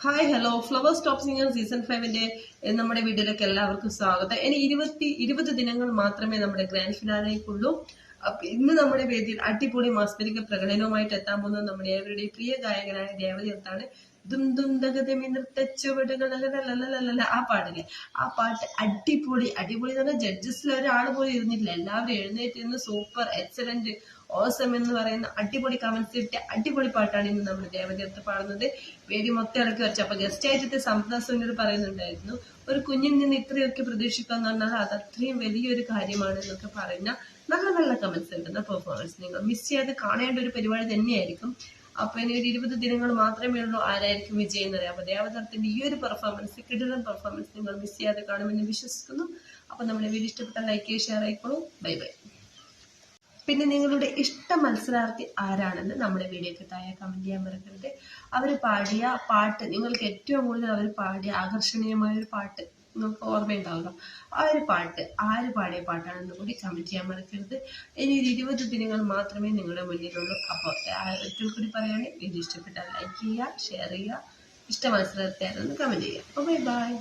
Hi hello flowers top singer season 5 നമ്മുടെ വീഡിയോയിലേക്ക് എല്ലാവർക്കും സ്വാഗതം. ഇനി 20 ദിനങ്ങൾ മാത്രമേ നമ്മുടെ ഗ്രാൻഡ് ഫിനാലേക്കുള്ളൂ. ഇന്ന് നമ്മുടെ വേദിയിൽ അടിപൊളി മാസ്മരിക പ്രകടനവുമായിട്ട് എത്താൻ പോകുന്നത് നമ്മുടെ ഏവരുടെ പ്രിയ ഗായകനായ ദേവദത്താണ്. ദും ദും ദഗതമി നൃത്തച്ചുവടുകൾ ആ പാട്ടില്ലേ, ആ പാട്ട് അടിപൊളി എന്ന് പറഞ്ഞാൽ ജഡ്ജസിൽ ഒരാൾ പോലും ഇരുന്നില്ല, എല്ലാവരും എഴുന്നേറ്റിരുന്ന് സൂപ്പർ എക്സലന്റ് ഓസം എന്ന് പറയുന്ന അടിപൊളി കമന്റ്സ് കിട്ടിയ അടിപൊളി പാട്ടാണ് ഇന്ന് നമ്മുടെ ദേവദത്ത് പാടുന്നത്. വേദി മൊത്തം ഇളക്കി വെച്ചു. അപ്പൊ ഗസ്റ്റ് ആയിട്ട് സംപ്രദാസനോട് പറയുന്നുണ്ടായിരുന്നു, ഒരു കുഞ്ഞിൽ നിന്ന് ഇത്രയൊക്കെ പ്രതീക്ഷിക്കാന്ന് പറഞ്ഞാൽ അത് അത്രയും വലിയൊരു കാര്യമാണ് എന്നൊക്കെ പറയുന്ന നല്ല കമന്റ്സ് ഉണ്ട്. പെർഫോമൻസ് നിങ്ങൾ മിസ് ചെയ്യാതെ കാണേണ്ട ഒരു പരിപാടി തന്നെയായിരിക്കും. അപ്പൊ ഇനി ഒരു 20 ദിനങ്ങൾ മാത്രമേ ഉള്ളൂ ആരായിരിക്കും വിജയം എന്ന് പറയാം. അപ്പൊ ദേവദത്തിന്റെ ഈ ഒരു പെർഫോമൻസ്, കിടിലൻ പെർഫോമൻസ് നിങ്ങൾ മിസ് ചെയ്യാതെ കാണുമെന്ന് വിശ്വസിക്കുന്നു. അപ്പൊ നമ്മുടെ വീഡിയോ ഇഷ്ടപ്പെട്ട ലൈക്ക് ചെയ്യുക, ഷെയർ ആയിക്കോളൂ. Bye bye. പിന്നെ നിങ്ങളുടെ ഇഷ്ട മത്സരാർത്ഥി ആരാണെന്ന് നമ്മുടെ വീഡിയോക്ക് താഴെ കമന്റ് ചെയ്യാൻ മറക്കരുത്. അവർ പാടിയ പാട്ട്, നിങ്ങൾക്ക് ഏറ്റവും കൂടുതൽ അവർ പാടിയ ആകർഷണീയമായ ഒരു പാട്ട് നിങ്ങൾക്ക് ഓർമ്മയുണ്ടാവുമല്ലോ, ആ ഒരു പാട്ട് ആര് പാടിയ പാട്ടാണെന്ന് കൂടി കമന്റ് ചെയ്യാൻ മറക്കരുത്. ഇനി 20 ദിനങ്ങൾ മാത്രമേ നിങ്ങളുടെ മുന്നിലുള്ളൂ. അപ്പോൾ ഒരിക്കൽ കൂടി പറയുകയാണെങ്കിൽ വീഡിയോ ഇഷ്ടപ്പെട്ടാൽ ലൈക്ക് ചെയ്യുക, ഷെയർ ചെയ്യുക, ഇഷ്ട മത്സരാർത്ഥി ആരെന്ന് കമന്റ് ചെയ്യുക. അപ്പോൾ ബൈ ബൈ.